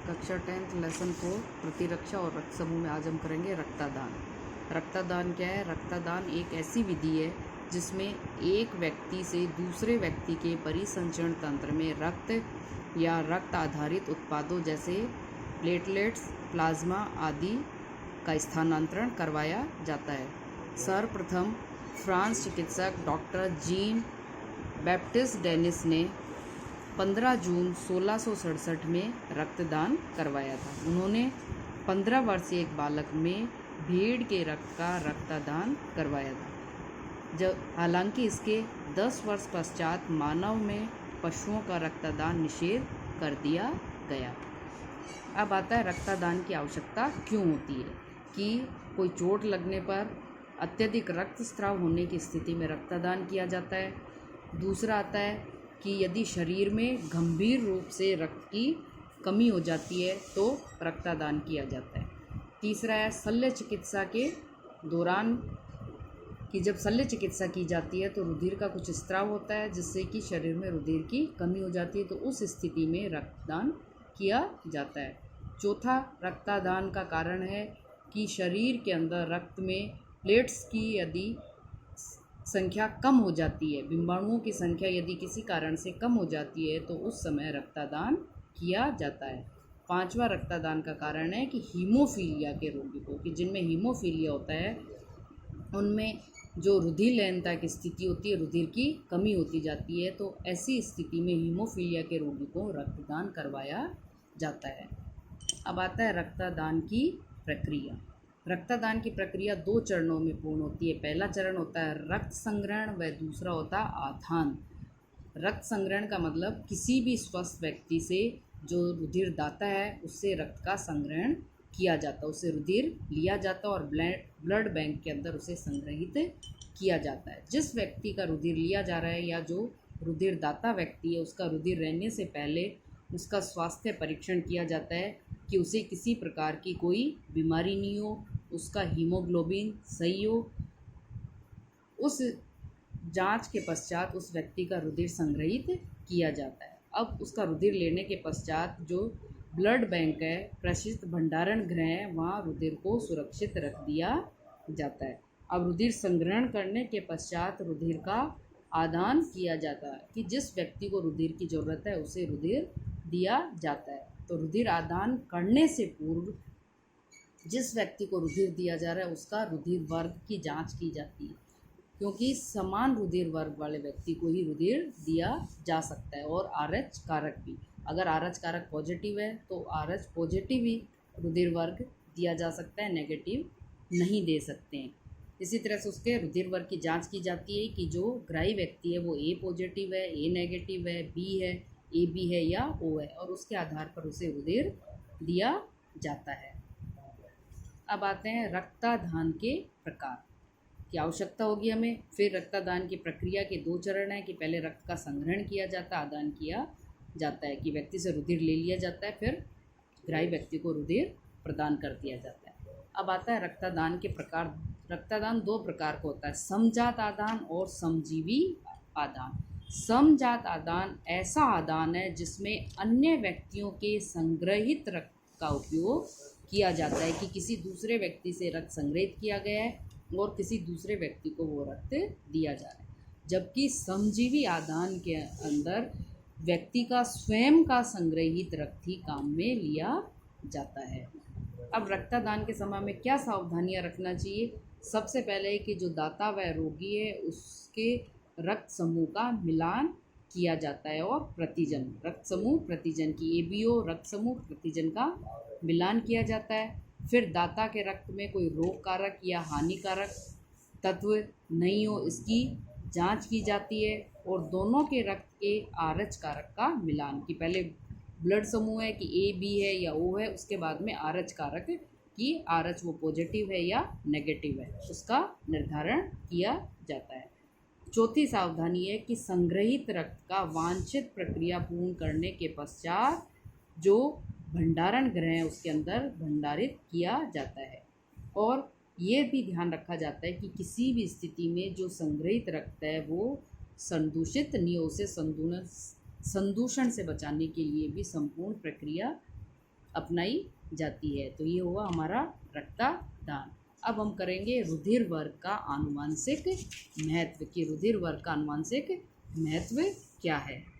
कक्षा 10th lesson 4 प्रतिरक्षा और रक्त समूह में आज हम करेंगे रक्तदान। रक्तदान क्या है? रक्तदान एक ऐसी विधि है जिसमें एक व्यक्ति से दूसरे व्यक्ति के परिसंचरण तंत्र में रक्त या रक्त आधारित उत्पादों जैसे प्लेटलेट्स, प्लाज्मा आदि का स्थानांतरण करवाया जाता है। सर्वप्रथम फ्रांस चिकित्सक डॉक्टर जीन बैप्टिस्ट डेनिस ने 15 जून 1667 में रक्तदान करवाया था। उन्होंने 15 वर्षीय एक बालक में भेड़ के रक्त का रक्तदान करवाया था। जब हालांकि इसके 10 वर्ष पश्चात मानव में पशुओं का रक्तदान निषेध कर दिया गया। अब आता है रक्तदान की आवश्यकता क्यों होती है कि कोई चोट लगने पर अत्यधिक रक्तस्राव होने की स्थिति में रक्तदान किया जाता है। दूसरा आता है कि यदि शरीर में गंभीर रूप से रक्त की कमी हो जाती है तो रक्तदान किया जाता है। तीसरा है शल्य चिकित्सा के दौरान कि जब शल्य चिकित्सा की जाती है तो रुधिर का कुछ स्त्राव होता है जिससे कि शरीर में रुधिर की कमी हो जाती है, तो उस स्थिति में रक्तदान किया जाता है। चौथा रक्तदान का कारण है कि शरीर के अंदर रक्त में प्लेट्स की यदि संख्या कम हो जाती है, बिंबाणुओं की संख्या यदि किसी कारण से कम हो जाती है तो उस समय रक्तदान किया जाता है। पांचवा रक्तदान का कारण है कि हीमोफीलिया के रोगी को, कि जिनमें हीमोफीलिया होता है उनमें जो रुधिर लयनता की स्थिति होती है, रुधिर की कमी होती जाती है, तो ऐसी स्थिति में हीमोफीलिया के रोगी को रक्तदान करवाया जाता है। अब आता है रक्तदान की प्रक्रिया। रक्तदान की प्रक्रिया 2 चरणों में पूर्ण होती है। पहला चरण होता है रक्त संग्रहण व दूसरा होता है आधान। रक्त संग्रहण का मतलब किसी भी स्वस्थ व्यक्ति से जो रुधिर दाता है उससे रक्त का संग्रहण किया जाता है, उससे रुधिर लिया जाता है और ब्लड बैंक के अंदर उसे संग्रहित किया जाता है। जिस व्यक्ति का रुधिर लिया जा रहा है या जो रुधिर दाता व्यक्ति है उसका रुधिर रहने से पहले उसका स्वास्थ्य परीक्षण किया जाता है कि उसे किसी प्रकार की कोई बीमारी नहीं हो, उसका हीमोग्लोबिन सही हो। उस जांच के पश्चात उस व्यक्ति का रुधिर संग्रहित किया जाता है। अब उसका रुधिर लेने के पश्चात जो ब्लड बैंक है, प्रशिष्ट भंडारण गृह है, वहाँ रुधिर को सुरक्षित रख दिया जाता है। अब रुधिर संग्रहण करने के पश्चात रुधिर का आदान किया जाता है कि जिस व्यक्ति को रुधिर की ज़रूरत है उसे रुधिर दिया जाता है। तो रुधिर आदान करने से पूर्व जिस व्यक्ति को रुधिर दिया जा रहा है उसका रुधिर वर्ग की जांच की जाती है, क्योंकि समान रुधिर वर्ग वाले व्यक्ति को ही रुधिर दिया जा सकता है। और RH कारक भी, अगर RH कारक पॉजिटिव है तो RH पॉजिटिव ही रुधिर वर्ग दिया जा सकता है, नेगेटिव नहीं दे सकते हैं। इसी तरह से उसके रुधिर वर्ग की जांच की जाती है कि जो ग्राही व्यक्ति है वो A पॉजिटिव है, A नेगेटिव है, B है, AB है या O है, और उसके आधार पर उसे रुधिर दिया जाता है। अब आते हैं रक्तदान के प्रकार की आवश्यकता होगी हमें। फिर रक्तदान की प्रक्रिया के 2 चरण हैं कि पहले रक्त का संग्रहण किया जाता है, आदान किया जाता है कि व्यक्ति से रुधिर ले लिया जाता है, फिर ग्राही व्यक्ति को रुधिर प्रदान कर दिया जाता है। अब आता है रक्तदान के प्रकार। रक्तदान 2 प्रकार का होता है, समजात आदान और समजीवी आदान। समजात आदान ऐसा आदान है जिसमें अन्य व्यक्तियों के संग्रहित रक्त का उपयोग किया जाता है कि किसी दूसरे व्यक्ति से रक्त संग्रहित किया गया है और किसी दूसरे व्यक्ति को वो रक्त दिया जा रहा है। जबकि समजीवी आदान के अंदर व्यक्ति का स्वयं का संग्रहित रक्त ही काम में लिया जाता है। अब रक्तदान के समय में क्या सावधानियां रखना चाहिए? सबसे पहले कि जो दाता व रोगी है उसके रक्त समूह का मिलान किया जाता है और प्रतिजन, रक्त समूह प्रतिजन की ABO रक्त समूह प्रतिजन का मिलान किया जाता है। फिर दाता के रक्त में कोई रोग कारक या हानिकारक तत्व नहीं हो इसकी जांच की जाती है, और दोनों के रक्त के RH कारक का मिलान, कि पहले ब्लड समूह है कि AB है या O है, उसके बाद में RH कारक कि RH वो पॉजिटिव है या नेगेटिव है, उसका निर्धारण किया जाता है। चौथी सावधानी है कि संग्रहित रक्त का वांछित प्रक्रिया पूर्ण करने के पश्चात जो भंडारण गृह है उसके अंदर भंडारित किया जाता है। और ये भी ध्यान रखा जाता है कि किसी भी स्थिति में जो संग्रहित रक्त है वो संदूषित नहीं हो, उसे संदूषण से बचाने के लिए भी संपूर्ण प्रक्रिया अपनाई जाती है। तो ये हुआ हमारा रक्तदान। अब हम करेंगे रुधिर वर्ग का आनुवांशिक महत्व कि रुधिर वर्ग का आनुवांशिक महत्व क्या है।